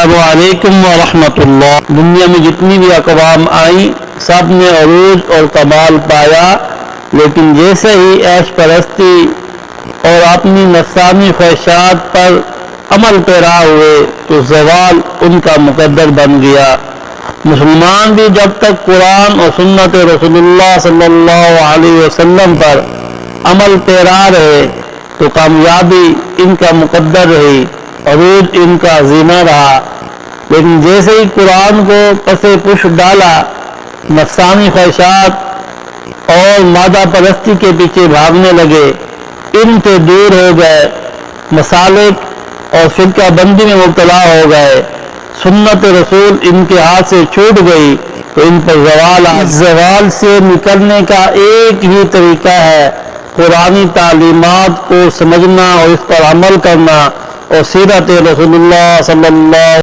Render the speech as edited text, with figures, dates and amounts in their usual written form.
अस्सलामुअलैकुम वरहमतुल्लाह। दुनिया में जितनी भी अक़वाम आई सब ने अरूज और कमाल पाया, लेकिन जैसे ही ऐश परस्ती और अपनी नफ्सानी ख्वाहिशात पर अमल पैरा हुए तो ज़वाल उनका मुकद्दर बन गया। मुसलमान भी जब तक कुरान और सुन्नत रसूलुल्लाह सल्लल्लाहु अलैहि वसल्लम पर अमल पैरा रहे तो कामयाबी इनका मुकद्दर रही, अरूज इनका जीना रहा। लेकिन जैसे ही कुरान को पसे पुश डाला, नफ्सानी ख्वाहिशात और मादा परस्ती के पीछे भागने लगे, इनसे दूर हो गए, मसालिक और फिरका बंदी में मुब्तला हो गए, सुन्नत रसूल इनके हाथ से छूट गई तो इन पर ज़वाल से निकलने का एक ही तरीका है, कुरानी तालीमात को समझना और इस पर अमल करना और सीरत रसूलुल्लाह सल्लल्लाहु